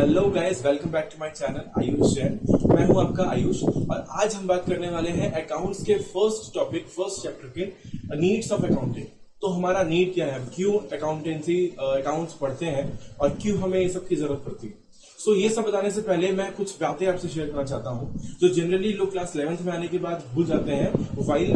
Hello guys, welcome back to my channel Ayush Jain. मैं हूं आपका आयुष और आज हम बात करने वाले हैं अकाउंट्स के फर्स्ट चैप्टर के नीड्स ऑफ अकाउंटिंग। तो हमारा नीड क्या है, क्यों अकाउंटेंसी अकाउंट्स पढ़ते हैं और क्यों हमें ये सब की जरूरत पड़ती है। सो ये सब बताने से पहले मैं कुछ बातें आपसे शेयर करना चाहता हूँ जो जनरली लोग क्लास 11th में आने के बाद भूल जाते हैं while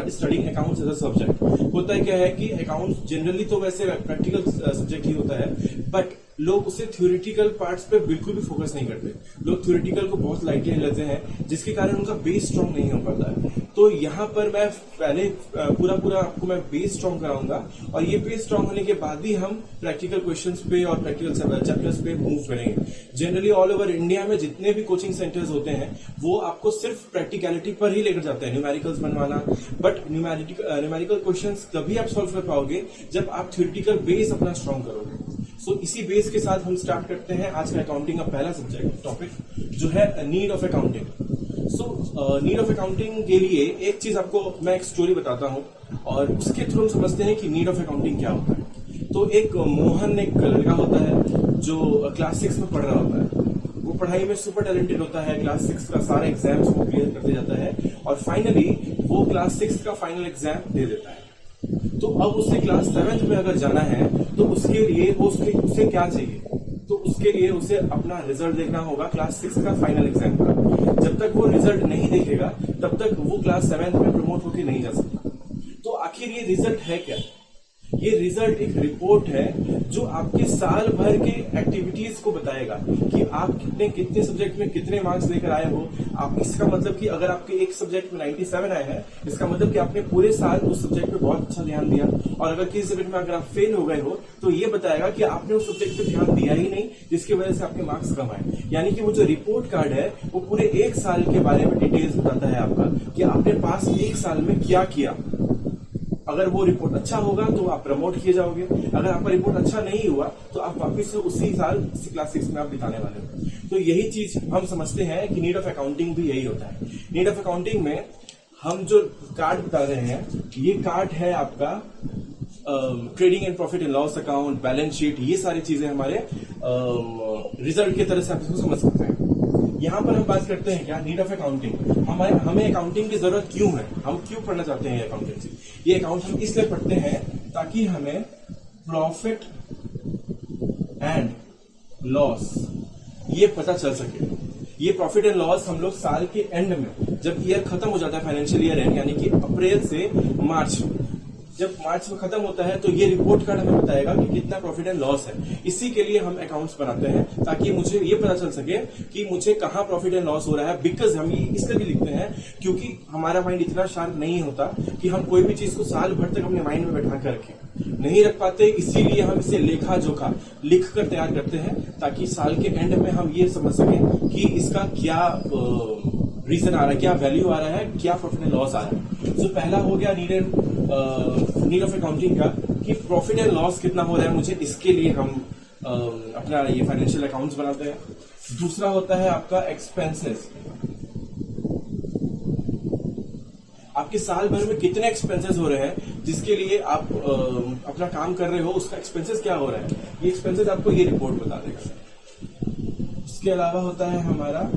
studying accounts as a subject. होता है क्या है कि अकाउंट्स जनरली तो वैसे प्रैक्टिकल सब्जेक्ट ही होता है, बट लोग उसे थ्योरेटिकल पार्ट्स पे बिल्कुल भी फोकस नहीं करते। लोग थ्योरेटिकल को बहुत लाइटली लेते हैं, जिसके कारण उनका बेस स्ट्रॉन्ग नहीं हो पाता है। तो यहाँ पर मैं पहले पूरा आपको मैं बेस स्ट्रॉन्ग कराऊंगा और ये बेस स्ट्रॉन्ग होने के बाद ही हम प्रैक्टिकल क्वेश्चंस पे और प्रैक्टिकल चैप्टर्स पे मूव करेंगे। जनरली ऑल ओवर इंडिया में जितने भी कोचिंग सेंटर्स होते हैं वो आपको सिर्फ प्रैक्टिकलिटी पर ही लेकर जाते हैं, न्यूमेरिकल्स बनवाना। बट न्यूमेरिकल क्वेश्चंस तभी आप सॉल्व कर पाओगे जब आप थ्योरेटिकल बेस अपना स्ट्रॉन्ग करोगे। सो इसी बेस के साथ हम स्टार्ट करते हैं आज का अकाउंटिंग का पहला सब्जेक्ट टॉपिक, जो है need of accounting. So need of accounting के लिए एक चीज आपको मैं एक स्टोरी बताता हूँ और उसके थ्रू हम समझते हैं कि नीड ऑफ अकाउंटिंग क्या होता है। तो एक मोहन एक लड़का होता है जो क्लास 6 में पढ़ रहा होता है। वो पढ़ाई में सुपर टैलेंटेड होता है, क्लास 6 का सारे एग्जाम्स वो क्लियर करते जाता है और फाइनली वो क्लास 6 का फाइनल एग्जाम दे देता है। तो अब उसे क्लास 7th में अगर जाना है तो उसके लिए उसे क्या चाहिए, तो उसके लिए उसे अपना रिजल्ट देखना होगा क्लास 6 का फाइनल एग्जाम का। जब तक वो रिजल्ट नहीं देखेगा तब तक वो क्लास 7th में प्रमोट होकर नहीं जा सकता। तो आखिर ये रिजल्ट है क्या? ये रिजल्ट एक रिपोर्ट है जो आपके साल भर के एक्टिविटीज को बताएगा कि आप कितने सब्जेक्ट में कितने मार्क्स लेकर आए हो। आप इसका मतलब कि अगर आपके एक सब्जेक्ट में 97 आए हैं, इसका मतलब कि आपने पूरे साल उस सब्जेक्ट पे बहुत अच्छा ध्यान दिया। और अगर किसी सब्जेक्ट में अगर आप फेल हो गए हो तो ये बताएगा कि आपने उस सब्जेक्ट पे ध्यान दिया ही नहीं, जिसकी वजह से आपके मार्क्स कम आए। यानी कि वो जो रिपोर्ट कार्ड है वो पूरे एक साल के बारे में डिटेल्स बताता है आपका कि आपने पास एक साल में क्या किया। अगर वो रिपोर्ट अच्छा होगा तो आप प्रमोट किए जाओगे, अगर आपका रिपोर्ट अच्छा नहीं हुआ तो आप वापस से उसी साल क्लास 6 में आप बिताने वाले हो। तो यही चीज हम समझते हैं कि नीड ऑफ अकाउंटिंग भी यही होता है। नीड ऑफ अकाउंटिंग में हम जो कार्ड बता रहे हैं, ये कार्ड है आपका trading and profit and loss account, balance sheet, ये सारी चीजें हमारे रिजल्ट की तरह से आप इसको समझ सकते हैं। यहाँ पर हम बात करते हैं क्या, नीड ऑफ अकाउंटिंग। हमें अकाउंटिंग की जरूरत क्यों है, हम क्यों पढ़ना चाहते हैं अकाउंटेंसी। ये अकाउंट हम इसलिए पढ़ते हैं ताकि हमें प्रॉफिट एंड लॉस ये पता चल सके। ये प्रॉफिट एंड लॉस हम लोग साल के एंड में, जब ईयर खत्म हो जाता है, फाइनेंशियल ईयर एंड यानी कि अप्रैल से मार्च, जब मार्च में खत्म होता है तो ये रिपोर्ट कार्ड हमें बताएगा कि कितना प्रॉफिट एंड लॉस है। इसी के लिए हम अकाउंट्स बनाते हैं ताकि मुझे ये पता चल सके कि मुझे कहाँ प्रॉफिट एंड लॉस हो रहा है। बिकॉज हम ये इसलिए भी लिखते हैं क्योंकि हमारा माइंड इतना शार्प नहीं होता कि हम कोई भी चीज को साल भर तक अपने माइंड में बैठा कर रखें, नहीं रख पाते। इसीलिए हम इसे लेखा जोखा लिख कर तैयार करते हैं ताकि साल के एंड में हम ये समझ सकें कि इसका क्या रीजन आ रहा है, क्या वैल्यू आ रहा है, क्या प्रॉफिट एंड लॉस आ रहा है। तो पहला हो गया नीड ऑफ अकाउंटिंग का कि प्रॉफिट एंड लॉस कितना हो रहा है मुझे, इसके लिए हम अपना ये फाइनेंशियल अकाउंट्स बनाते हैं। दूसरा होता है आपका एक्सपेंसेस। आपके साल भर में कितने एक्सपेंसेस हो रहे हैं जिसके लिए आप अपना काम कर रहे हो, उसका एक्सपेंसेस क्या हो रहा है, ये एक्सपेंसेस आपको ये रिपोर्ट बता देगा। इसके अलावा होता है हमारा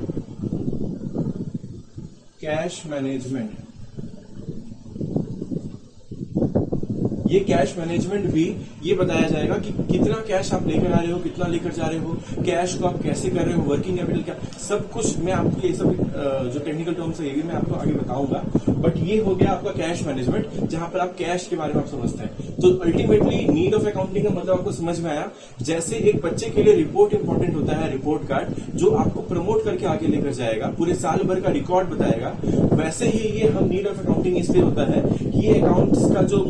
कैश मैनेजमेंट। ये कैश मैनेजमेंट भी ये बताया जाएगा कि कितना कैश आप लेकर आ रहे हो, कितना लेकर जा रहे हो, कैश को आप कैसे कर रहे हो, वर्किंग कैपिटल क्या, सब कुछ मैं आपको ये सब जो टेक्निकल टर्म्स है ये भी मैं आपको आगे बताऊंगा। बट ये हो गया आपका कैश मैनेजमेंट, जहां पर आप कैश के बारे में आप समझते हैं। तो अल्टीमेटली नीड ऑफ अकाउंटिंग का मतलब आपको समझ में आया। जैसे एक बच्चे के लिए रिपोर्ट इंपॉर्टेंट होता है, रिपोर्ट कार्ड जो आपको प्रमोट करके आगे लेकर जाएगा, पूरे साल भर का रिकॉर्ड बताएगा, वैसे ही ये हम नीड ऑफ अकाउंटिंग इसलिए होता है कि ये अकाउंट्स का जो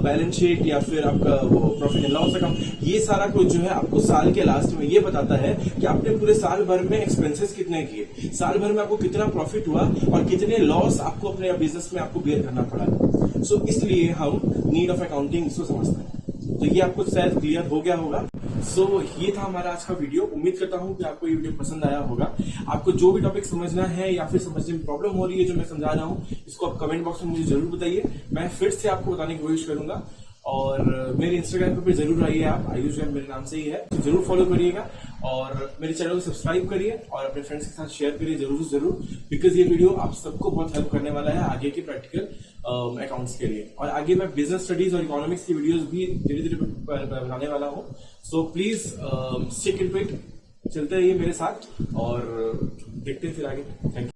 बैलेंस शीट या फिर आपका वो प्रॉफिट एंड लॉस अकाउंट, ये सारा कुछ जो है आपको साल के लास्ट में ये बताता है कि आपने पूरे साल भर में एक्सपेंसेस कितने किए, साल भर में आपको कितना प्रॉफिट हुआ और कितने लॉस आपको अपने बिजनेस में आपको बेयर करना पड़ा। सो इसलिए हम नीड ऑफ अकाउंटिंग इसको समझते हैं। तो ये आपको शायद क्लियर हो गया होगा। सो ये था हमारा आज का वीडियो। उम्मीद करता हूँ कि आपको ये वीडियो पसंद आया होगा। आपको जो भी टॉपिक समझना है या फिर समझने में प्रॉब्लम हो रही है जो मैं समझा रहा हूँ, इसको आप कमेंट बॉक्स में मुझे जरूर बताइए। मैं फिर से आपको बताने की कोशिश करूंगा और मेरे इंस्टाग्राम पे जरूर आइए, आप आयुष जैन मेरे नाम से ही है, तो जरूर फॉलो करिएगा और मेरे चैनल को सब्सक्राइब करिए और अपने फ्रेंड्स के साथ शेयर करिए जरूर से जरूर, बिकॉज ये वीडियो आप सबको बहुत हेल्प करने वाला है आगे के प्रैक्टिकल अकाउंट्स के लिए। और आगे मैं बिजनेस स्टडीज और इकोनॉमिक्स की वीडियोस भी धीरे धीरे बनाने वाला हूँ, so please stick in to it, चलते रहिए मेरे साथ और देखते हैं फिर आगे। Thank you.